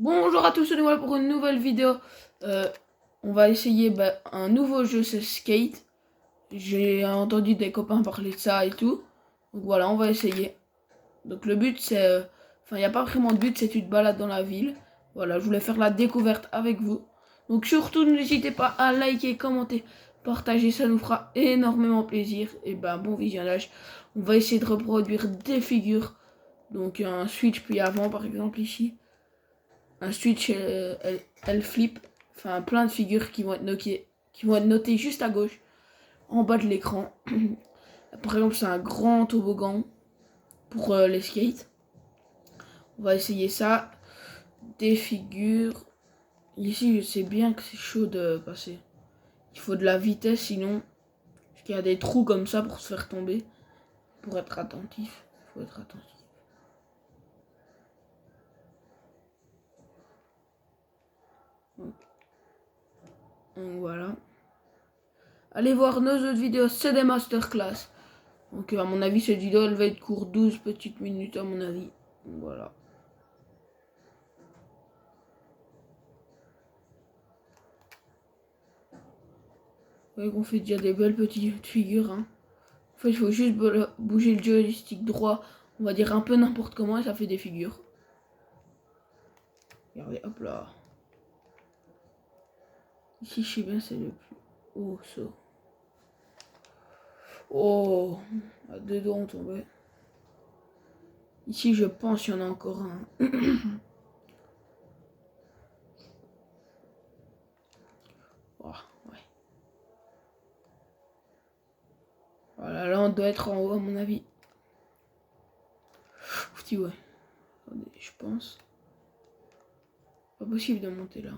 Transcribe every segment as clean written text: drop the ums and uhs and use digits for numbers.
Bonjour à tous, on est voilà pour une nouvelle vidéo. On va essayer un nouveau jeu, c'est Skate. J'ai entendu des copains parler de ça et tout. Donc voilà, on va essayer. Donc le but c'est... Enfin, il n'y a pas vraiment de but, c'est tu te balades dans la ville. Voilà, je voulais faire la découverte avec vous. Donc surtout, n'hésitez pas à liker, commenter, partager, ça nous fera énormément plaisir. Et bon visionnage. On va essayer de reproduire des figures. Donc un switch puis avant par exemple ici. Un switch elle flip, enfin plein de figures qui vont être notées juste à gauche en bas de l'écran. Par exemple, c'est un grand toboggan pour les skates. On va essayer ça. Des figures. Ici, je sais bien que c'est chaud de passer. Il faut de la vitesse, sinon, parce qu'il y a des trous comme ça pour se faire tomber. Pour être attentif, il faut être attentif. Donc voilà. Allez voir nos autres vidéos, c'est des masterclass. Donc à mon avis, cette vidéo elle va être courte, 12 petites minutes à mon avis. Donc, voilà. Vous voyez qu'on fait déjà des belles petites figures. Hein. En fait, il faut juste bouger le joystick droit, on va dire un peu n'importe comment et ça fait des figures. Regardez, hop là. Ici, je sais bien, c'est le plus haut saut. Oh, à deux doigts on tombait. Ici, je pense qu'il y en a encore un. Oh, ouais. Voilà, là, on doit être en haut, à mon avis. Petit, ouais. Attendez, je pense. Pas possible de monter là.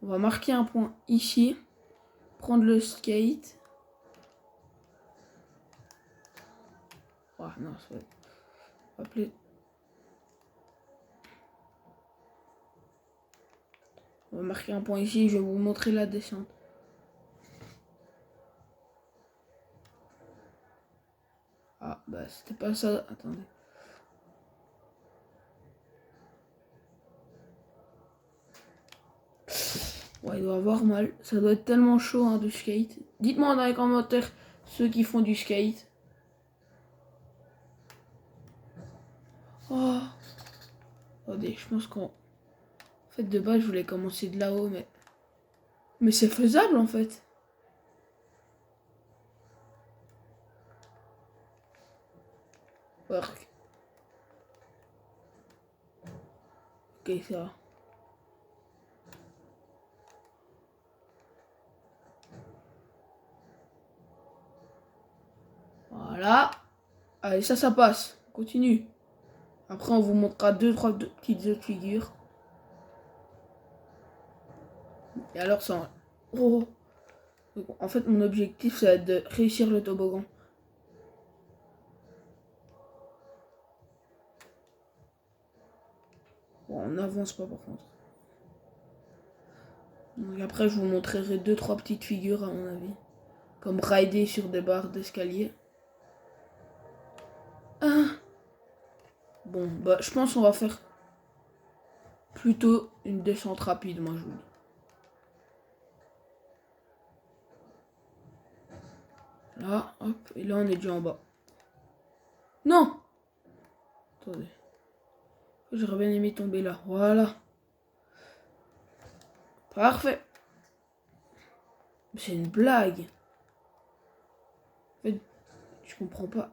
On va marquer un point ici. Prendre le skate. Oh non, ça va appeler. On va marquer un point ici. Je vais vous montrer la descente. Ah, bah c'était pas ça. Attendez. Ouais, il doit avoir mal. Ça doit être tellement chaud hein, de skate. Dites-moi dans les commentaires ceux qui font du skate. Oh. Attendez, je pense qu'en fait de base je voulais commencer de là-haut, mais c'est faisable en fait. Work. Ok, ça va. Voilà. Allez, ça passe. On continue. Après, on vous montrera trois petites autres figures. Et alors, ça... Oh. Donc, en fait, mon objectif, c'est de réussir le toboggan. Bon, on n'avance pas par contre. Donc après, je vous montrerai trois petites figures, à mon avis. Comme rider sur des barres d'escalier. Ah. Bon, bah, je pense qu'on va faire plutôt une descente rapide, moi, je vous dis. Là, hop, et là, on est déjà en bas. Non! Attendez. J'aurais bien aimé tomber là. Voilà. Parfait. C'est une blague. En fait, je comprends pas.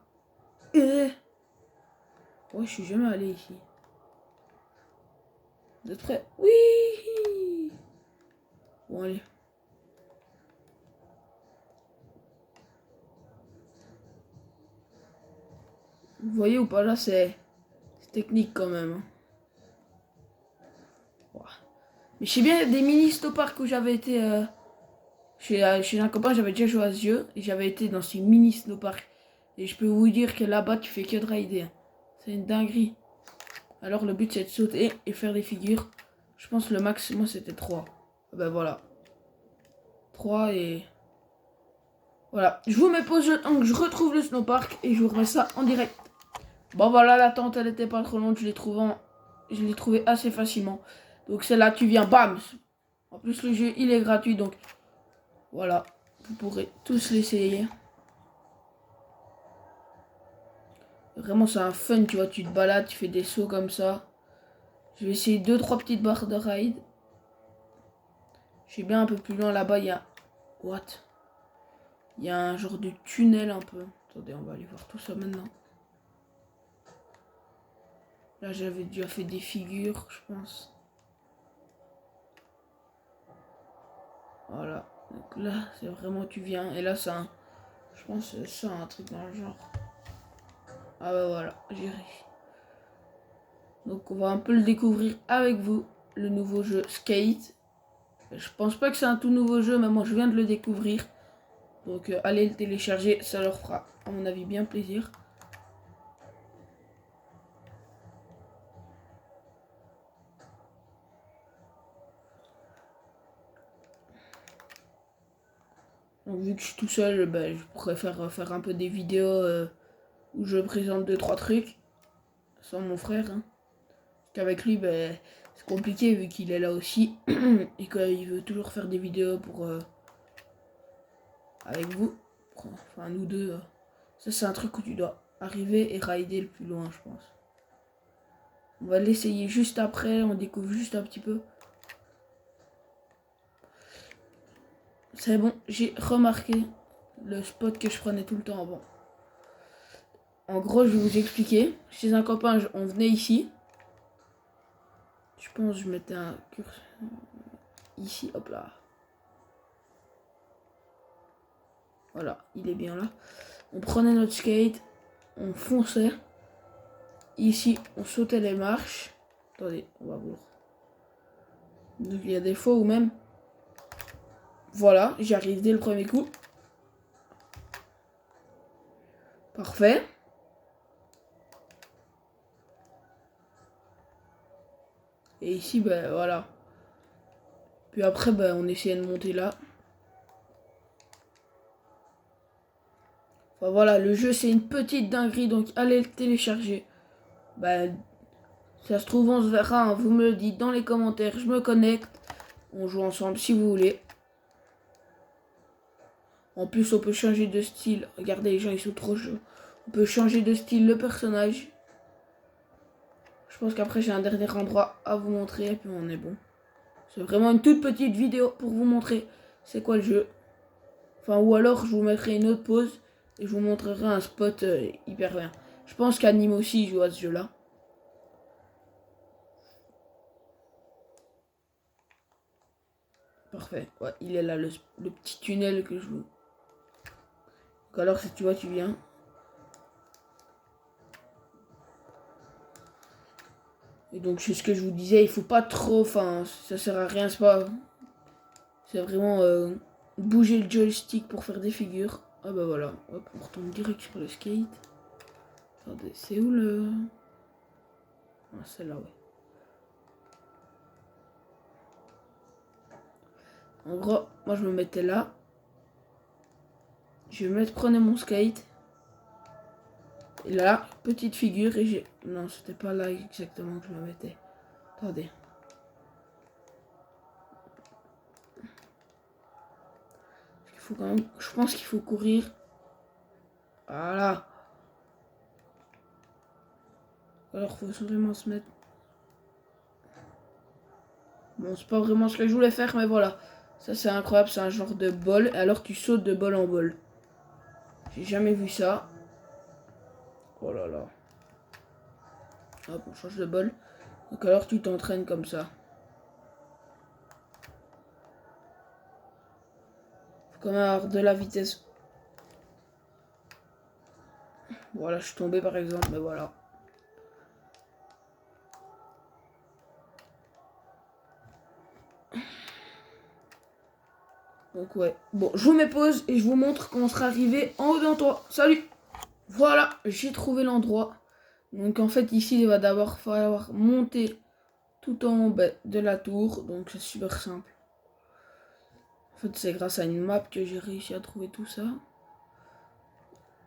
Ouais, je suis jamais allé ici. Vous êtes prêts? Oui! Bon, allez. Vous voyez ou pas, là, c'est technique quand même. Hein. Mais je sais bien, des mini snowparks où j'avais été chez un copain, j'avais déjà joué à ce jeu et j'avais été dans ces mini snowparks. Et je peux vous dire que là-bas, tu fais que de rider. Hein. C'est une dinguerie. Alors, le but, c'est de sauter et faire des figures. Je pense que le max, moi, c'était 3. Ben voilà. 3 et... Voilà, je vous mets pause le temps que je retrouve le snowpark et je vous remets ça en direct. Bon voilà, l'attente elle était pas trop longue, je l'ai trouvé assez facilement. Donc c'est là, tu viens, bam. En plus le jeu il est gratuit, donc voilà, vous pourrez tous l'essayer. Vraiment c'est un fun, tu vois, tu te balades, tu fais des sauts comme ça. Je vais essayer 2-3 petites barres de ride. Je sais bien un peu plus loin là-bas, il y a... What? Il y a un genre de tunnel un peu. Attendez, on va aller voir tout ça maintenant. Là, j'avais déjà fait des figures, je pense. Voilà. Donc là, c'est vraiment tu viens. Et là, c'est un... Je pense que c'est ça, un truc dans le genre. Ah bah voilà, j'ai réussi. Donc on va un peu le découvrir avec vous. Le nouveau jeu Skate. Je pense pas que c'est un tout nouveau jeu, mais moi je viens de le découvrir. Donc allez le télécharger, ça leur fera à mon avis bien plaisir. Donc vu que je suis tout seul, ben, je préfère faire un peu des vidéos où je présente 2-3 trucs. Sans mon frère. Hein. Parce qu'avec lui, ben, c'est compliqué vu qu'il est là aussi. Et qu'il veut toujours faire des vidéos pour avec vous. Enfin nous deux. Ça c'est un truc où tu dois arriver et rider le plus loin, je pense. On va l'essayer juste après, on découvre juste un petit peu. C'est bon, j'ai remarqué le spot que je prenais tout le temps avant. En gros, je vais vous expliquer. Chez un copain, on venait ici. Je pense que je mettais un curseur ici, hop là. Voilà, il est bien là. On prenait notre skate, on fonçait. Ici, on sautait les marches. Attendez, on va voir. Donc il y a des fois où même... Voilà, j'y arrive dès le premier coup. Parfait. Et ici, ben voilà. Puis après, ben, on essayait de monter là. Enfin voilà, le jeu c'est une petite dinguerie, donc allez le télécharger. Ben, ça se trouve, on se verra, hein. Vous me le dites dans les commentaires, je me connecte. On joue ensemble si vous voulez. En plus, on peut changer de style. Regardez, les gens, ils sont trop chauds. On peut changer de style le personnage. Je pense qu'après, j'ai un dernier endroit à vous montrer et puis on est bon. C'est vraiment une toute petite vidéo pour vous montrer c'est quoi le jeu. Enfin, ou alors, je vous mettrai une autre pause et je vous montrerai un spot hyper bien. Je pense qu'Anime aussi joue à ce jeu-là. Parfait. Ouais, il est là, le petit tunnel que je vous... Donc alors, si tu vois, tu viens. Et donc, c'est ce que je vous disais, il faut pas trop... Enfin, ça sert à rien, c'est pas... C'est vraiment bouger le joystick pour faire des figures. Ah bah voilà, hop, on retombe direct sur le skate. Attendez, c'est où le... Ah, celle-là, ouais. En gros, moi je me mettais là. Je vais prenais mon skate. Et là, petite figure et j'ai... Non, c'était pas là exactement que je me mettais. Attendez. Il faut quand même... Je pense qu'il faut courir. Voilà. Alors, faut vraiment se mettre... Bon, c'est pas vraiment ce que je voulais faire, mais voilà. Ça, c'est incroyable, c'est un genre de bol. Et alors, tu sautes de bol en bol. J'ai jamais vu ça. Oh là là. Hop, on change de bol. Donc alors, tu t'entraînes comme ça. Faut quand même avoir de la vitesse. Voilà, je suis tombé par exemple, mais voilà. Donc ouais. Bon, je vous mets pause et je vous montre quand on sera arrivé en haut d'un toit. Salut! Voilà, j'ai trouvé l'endroit. Donc en fait ici il va d'abord falloir monter tout en haut de la tour. Donc c'est super simple. En fait c'est grâce à une map que j'ai réussi à trouver tout ça.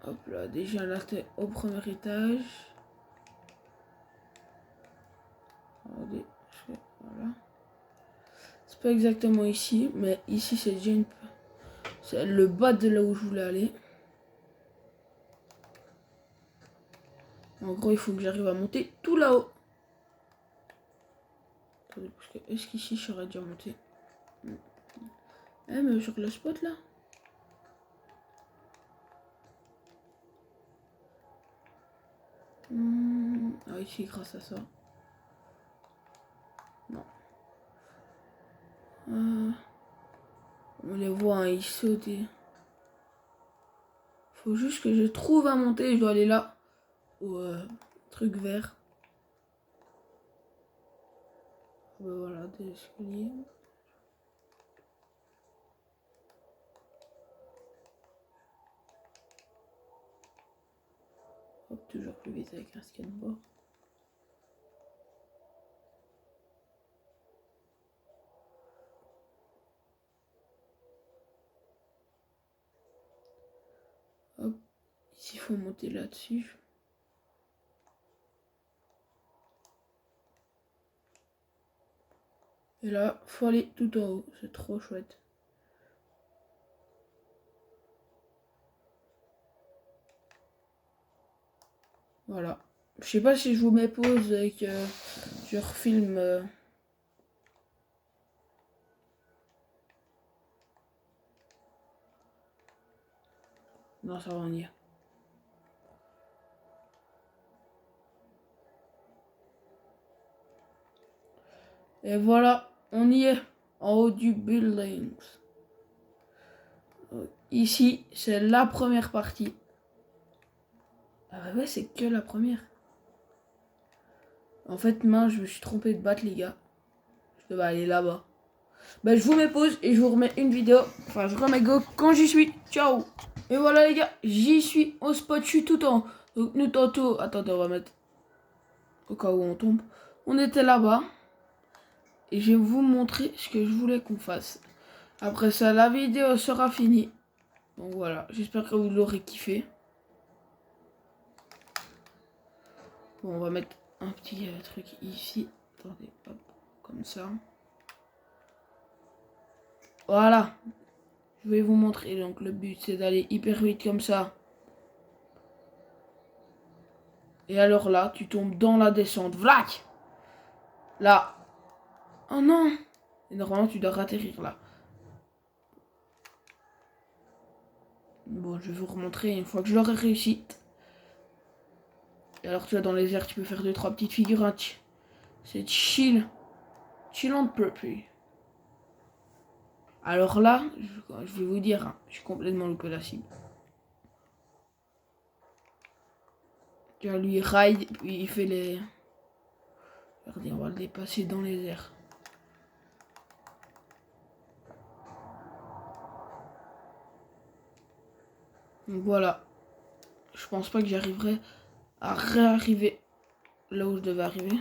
Hop là, déjà là t'es au premier étage. Regardez, voilà. C'est pas exactement ici, mais ici c'est déjà c'est le bas de là où je voulais aller. En gros, il faut que j'arrive à monter tout là-haut. Attendez, parce que est-ce qu'ici je serais déjà monté? Eh, mais sur le spot là. Ah, ici, grâce à ça. Non. On les voit, hein, ils sautent. Faut juste que je trouve à monter. Je dois aller là. Au truc vert. Voilà, des escaliers. Hop, toujours plus vite avec un skateboard. Hop, ici il faut monter là-dessus. Et là, faut aller tout en haut, c'est trop chouette. Voilà. Je sais pas si je vous mets pause et que je refilme. Non, ça va, on y est. Et voilà, on y est, en haut du building. Ici, c'est la première partie. Ah bah ouais, c'est que la première. En fait, mince, je me suis trompé de battre, les gars. Je devais aller là-bas. Bah, je vous mets pause et je vous remets une vidéo. Enfin, je remets go quand j'y suis. Ciao. Et voilà, les gars, j'y suis au spot. Je suis tout en haut. Donc, nous, tantôt... Attendez, on va mettre... Au cas où on tombe. On était là-bas. Et je vais vous montrer ce que je voulais qu'on fasse. Après ça, la vidéo sera finie. Donc voilà, j'espère que vous l'aurez kiffé. Bon, on va mettre un petit truc ici. Attendez, hop, comme ça. Voilà. Je vais vous montrer. Donc le but, c'est d'aller hyper vite comme ça. Et alors là, tu tombes dans la descente. Vlac! Là. Oh non! Et normalement, tu dois atterrir là. Bon, je vais vous remontrer une fois que je l'aurai réussi. Et alors, tu vois, dans les airs, tu peux faire 2-3 petites figures. C'est chill. Chill and puppy. Alors là, je vais vous dire, j'ai complètement loupé la cible. Tu vois, lui, il ride, puis il fait les... Regardez, on va le dépasser dans les airs. Donc voilà. Je pense pas que j'arriverai à réarriver là où je devais arriver.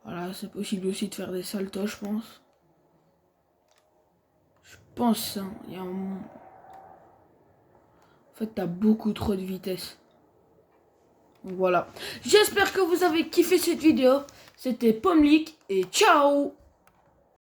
Voilà, c'est possible aussi de faire des saltos, je pense. Je pense, hein, il y a un... En fait, t'as beaucoup trop de vitesse. Donc voilà. J'espère que vous avez kiffé cette vidéo. C'était Pomlik et ciao!